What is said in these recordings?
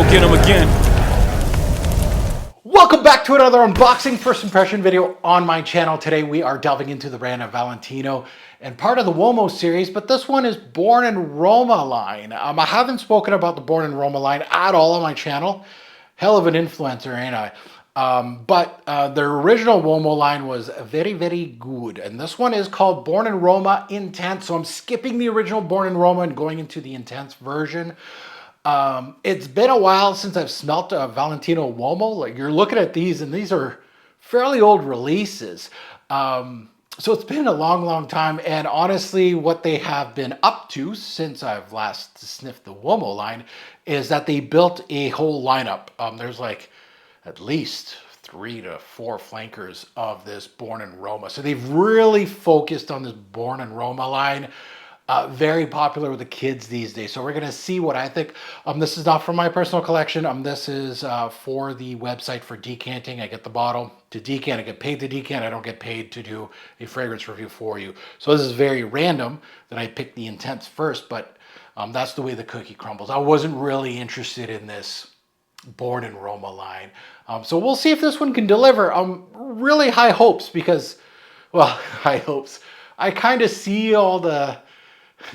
go get him again. Welcome back to another unboxing first impression video on my channel. Today we are delving into the brand of Valentino and part of the Uomo series, but this one is Born in Roma line. I haven't spoken about the Born in Roma line at all on my channel. Hell of an influencer, ain't I? But their original Uomo line was very, very good. And this one is called Born in Roma Intense. So I'm skipping the original Born in Roma and going into the Intense version. It's been a while since I've smelt a Valentino Uomo. Like, you're looking at these, and these are fairly old releases. So it's been a long, long time. And honestly, what they have been up to since I've last sniffed the Uomo line is that they built a whole lineup. There's like at least 3 to 4 flankers of this Born in Roma. So they've really focused on this Born in Roma line. Very popular with the kids these days. So we're going to see what I think. This is not from my personal collection. This is for the website for decanting. I get the bottle to decant. I get paid to decant. I don't get paid to do a fragrance review for you. So this is very random that I picked the Intense first, but that's the way the cookie crumbles. I wasn't really interested in this Born in Roma line. So we'll see if this one can deliver. Really high hopes because, well, high hopes. I kind of see all the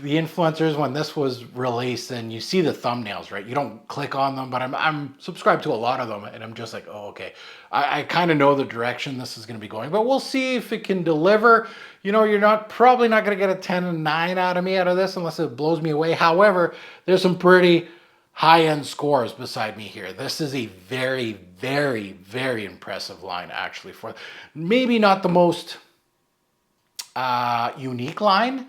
influencers when this was released, and you see the thumbnails, right? You don't click on them, but I'm subscribed to a lot of them, and I'm just like, oh, okay. I kind of know the direction this is going to be going, but we'll see if it can deliver. You know, you're probably not going to get a 10 and 9 out of me out of this unless it blows me away. However, there's some pretty high-end scores beside me here. This is a very, very, very impressive line, actually. For maybe not the most unique line.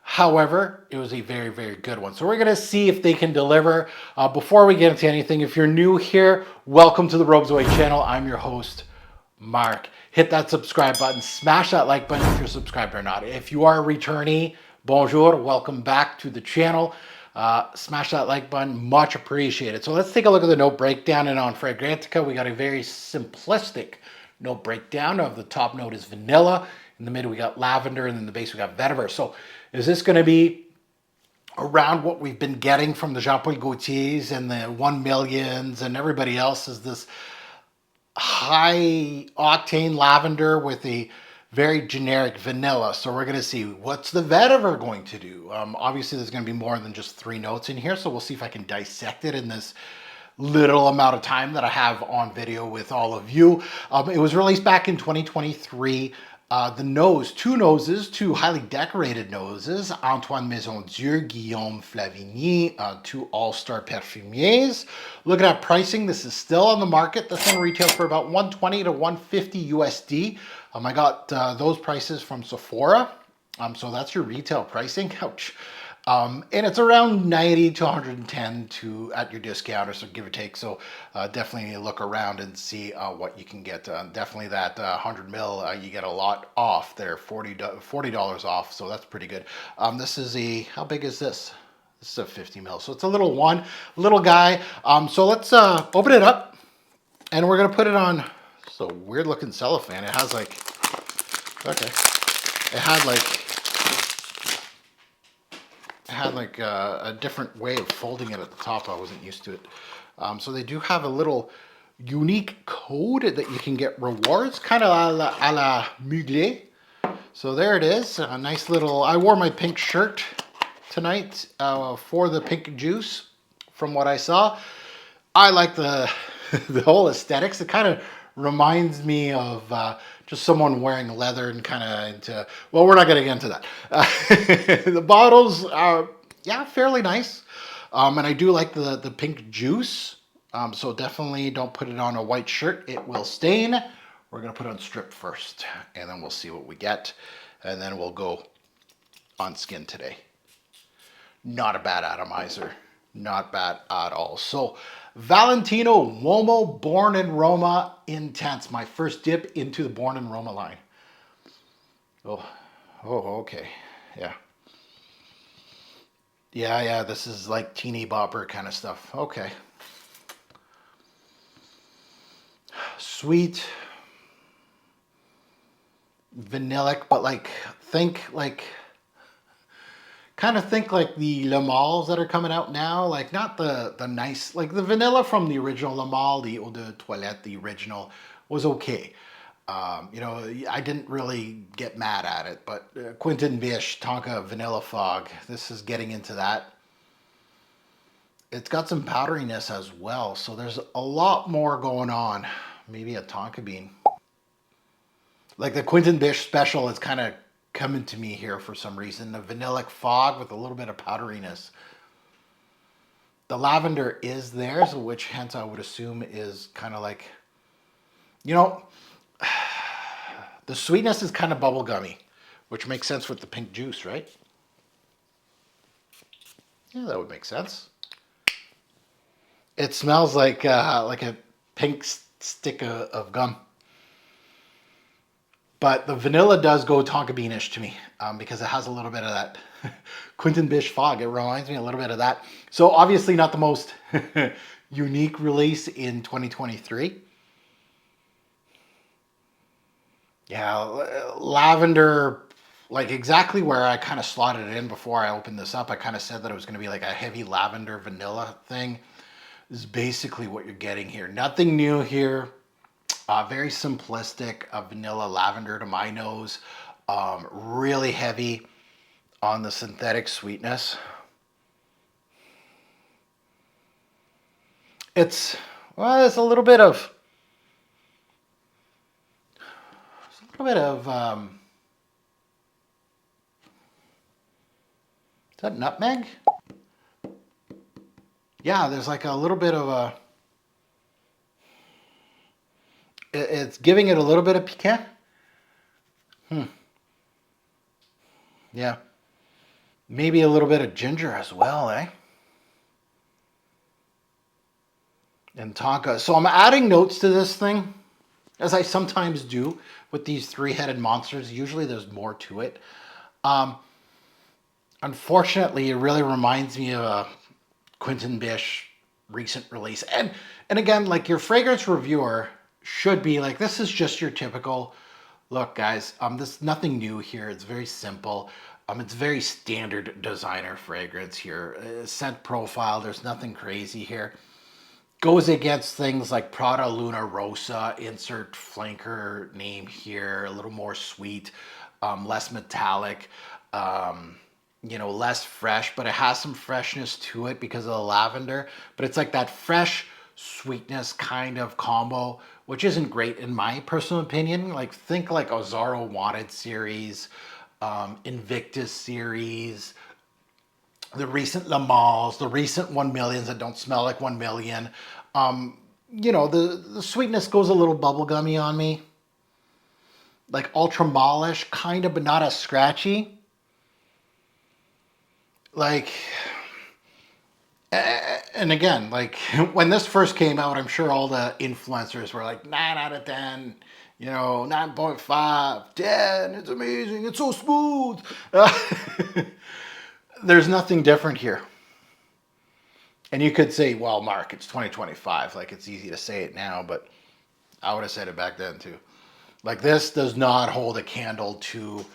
However, it was a very, very good one. So we're going to see if they can deliver. Before we get into anything, if you're new here, welcome to the Robes Away channel. I'm your host, Mark. Hit that subscribe button. Smash that like button if you're subscribed or not. If you are a returnee, bonjour. Welcome back to the channel. Smash that like button. Much appreciated. So let's take a look at the note breakdown. And on Fragrantica, we got a very simplistic note breakdown. Of the top note is vanilla. In the middle, we got lavender. And in the base, we got vetiver. So is this going to be around what we've been getting from the Jean Paul Gaultiers and the 1 Millions and everybody else? Is this high octane lavender with a very generic vanilla? So we're going to see what's the vetiver going to do. Obviously, there's going to be more than just 3 notes in here. So we'll see if I can dissect it in this little amount of time that I have on video with all of you. It was released back in 2023. The nose, 2 noses, 2 highly decorated noses. Antoine Maisondieu, Guillaume Flavigny, 2 all-star perfumiers. Looking at pricing, this is still on the market. This one retails for about 120 to 150 USD. I got those prices from Sephora. So that's your retail pricing. Ouch. And it's around 90 to 110 at your discount, or so give or take. So definitely look around and see what you can get. Definitely that 100 mil, you get a lot off there, $40 off. So that's pretty good. This is how big is this? This is a 50 mil. So it's a little guy. So let's open it up, and we're going to put it on. It's a weird looking cellophane. It has like, okay. It had like a different way of folding it at the top. I wasn't used to it. So they do have a little unique code that you can get rewards, kind of a la Mugler. So there it is. A nice little, I wore my pink shirt tonight for the pink juice from what I saw. I like the the whole aesthetics. It kind of reminds me of just someone wearing leather and kind of into, well, we're not going to get into that. The bottles are, yeah, fairly nice. And I do like the pink juice. So definitely don't put it on a white shirt. It will stain. We're going to put it on strip first, and then we'll see what we get. And then we'll go on skin today. Not a bad atomizer. Not bad at all. So Valentino Uomo Born in Roma Intense. My first dip into the Born in Roma line. Oh, okay. Yeah. Yeah, this is like teeny bopper kind of stuff. Okay. Sweet. Vanillic, but like, think like Kind of think like the Le Mals that are coming out now, like not the nice, like the vanilla from the original Le Mal, the Eau de Toilette, the original was okay. You know, I didn't really get mad at it, but Quentin Bish Tonka Vanilla Fog, this is getting into that. It's got some powderiness as well, so there's a lot more going on. Maybe a Tonka bean. Like the Quentin Bish special is kind of coming to me here for some reason. The vanillic fog with a little bit of powderiness. The lavender is there, so which hence I would assume is kind of like, you know, the sweetness is kind of bubblegummy, which makes sense with the pink juice, right? Yeah, that would make sense. It smells like a pink stick of gum. But the vanilla does go Tonka Beanish to me because it has a little bit of that Quentin Bish fog. It reminds me a little bit of that. So obviously not the most unique release in 2023. Yeah, lavender, like exactly where I kind of slotted it in before I opened this up. I kind of said that it was going to be like a heavy lavender vanilla thing. This is basically what you're getting here. Nothing new here. Very simplistic, vanilla lavender to my nose. Really heavy on the synthetic sweetness. It's a little bit of is that nutmeg? Yeah, there's like a little bit of a. It's giving it a little bit of piquant. Yeah. Maybe a little bit of ginger as well, eh? And tonka. So I'm adding notes to this thing, as I sometimes do with these three-headed monsters. Usually there's more to it. Unfortunately, it really reminds me of a Quentin Bish recent release. And again, like your fragrance reviewer should be like, this is just your typical, look guys, this is nothing new here. It's very simple. It's very standard designer fragrance here. Scent profile, there's nothing crazy here. Goes against things like Prada Luna Rosa, insert flanker name here, a little more sweet, less metallic, you know, less fresh, but it has some freshness to it because of the lavender. But it's like that fresh sweetness kind of combo, which isn't great in my personal opinion. Like think like Ozaro Wanted series, Invictus series, the recent Le Mals, the recent 1 millions that don't smell like 1 million. You know, the sweetness goes a little bubblegummy on me. Like ultra mallish, kind of, but not as scratchy. Like, and again, like when this first came out, I'm sure all the influencers were like 9 out of 10, you know, 9.5, 10, it's amazing, it's so smooth. There's nothing different here. And you could say, well, Mark, it's 2025. Like, it's easy to say it now, but I would have said it back then, too. Like, this does not hold a candle to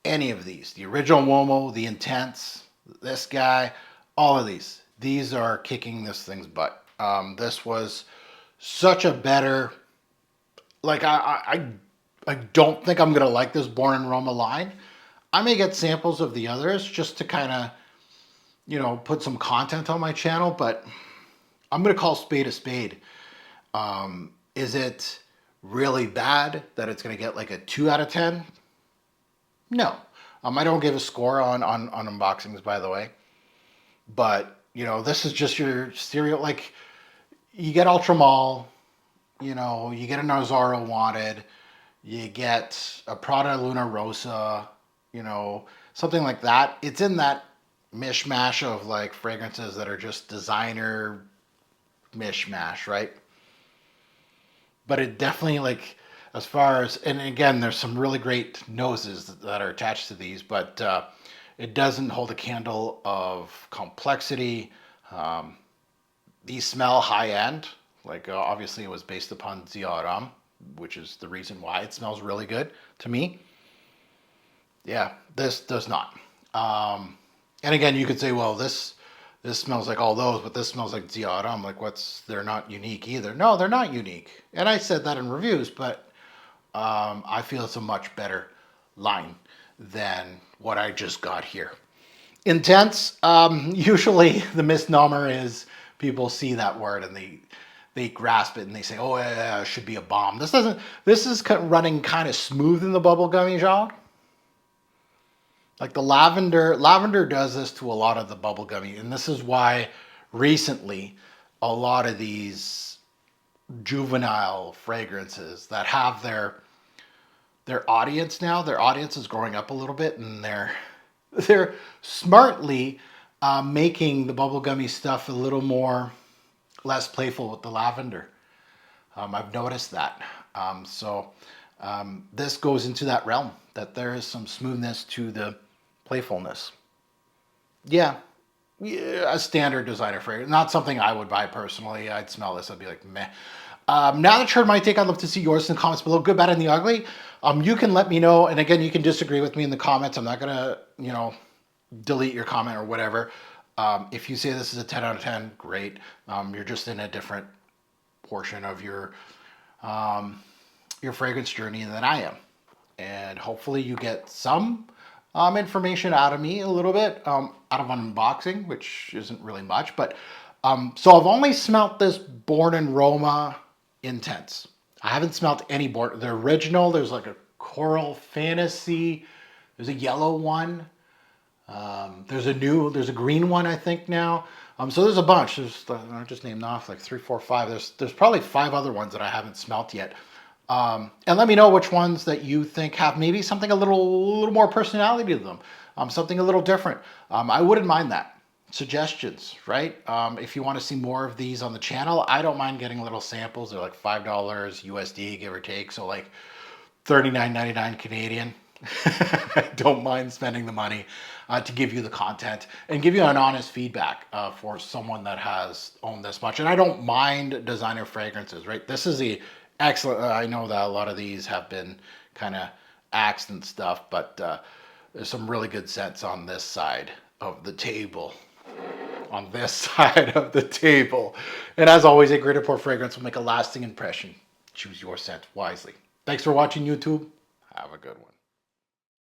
any of these. The original Uomo, the Intense, this guy, all of these. These are kicking this thing's butt. This was such a better... Like, I don't think I'm going to like this Born in Roma line. I may get samples of the others just to kind of, you know, put some content on my channel, but I'm going to call spade a spade. Is it really bad that it's going to get like a 2 out of 10? No. I don't give a score on unboxings, by the way. But, you know, this is just your stereo. Like, you get Ultra Mall, you know, you get a Ozaro Wanted, you get a Prada Luna Rosa, you know, something like that. It's in that mishmash of like fragrances that are just designer mishmash, right? But it definitely, like, as far as, and again, there's some really great noses that are attached to these, but it doesn't hold a candle of complexity. These smell high end. Like, obviously it was based upon Zioram, which is the reason why it smells really good to me. Yeah, this does not. And again, you could say, well, this smells like all those, but this smells like Ziara. I'm like, they're not unique either. No, they're not unique. And I said that in reviews, but I feel it's a much better line than what I just got here. Intense, usually the misnomer is people see that word and they grasp it and they say, oh yeah, it should be a bomb. This is running kind of smooth in the bubblegummy genre. Like the lavender does this to a lot of the bubblegummy, and this is why recently a lot of these juvenile fragrances that have their audience now, their audience is growing up a little bit, and they're smartly making the bubblegummy stuff a little more less playful with the lavender. I've noticed that. This goes into that realm, that there is some smoothness to the playfulness. Yeah, a standard designer fragrance. Not something I would buy personally. I'd smell this, I'd be like, meh. Now that you heard my take, I'd love to see yours in the comments below. Good, bad, and the ugly. You can let me know. And again, you can disagree with me in the comments. I'm not going to, delete your comment or whatever. If you say this is a 10 out of 10, great. You're just in a different portion of your fragrance journey than I am. And hopefully you get some information out of me a little bit, out of unboxing, which isn't really much. But so I've only smelt this Born in Roma Intense. I haven't smelt any Born. The original, there's like a Coral Fantasy. There's a yellow one. There's a green one, I think now. So there's a bunch. I just named off like 3, 4, 5. There's probably 5 other ones that I haven't smelt yet. And let me know which ones that you think have maybe something a little more personality to them, something a little different. I wouldn't mind that. Suggestions, right? If you want to see more of these on the channel, I don't mind getting little samples. They're like $5 USD, give or take. So like $39.99 Canadian. I don't mind spending the money to give you the content and give you an honest feedback for someone that has owned this much. And I don't mind designer fragrances, right? This is the excellent. I know that a lot of these have been kind of axed and stuff, but there's some really good scents on this side of the table. On this side of the table. And as always, a great import fragrance will make a lasting impression. Choose your scent wisely. Thanks for watching, YouTube. Have a good one.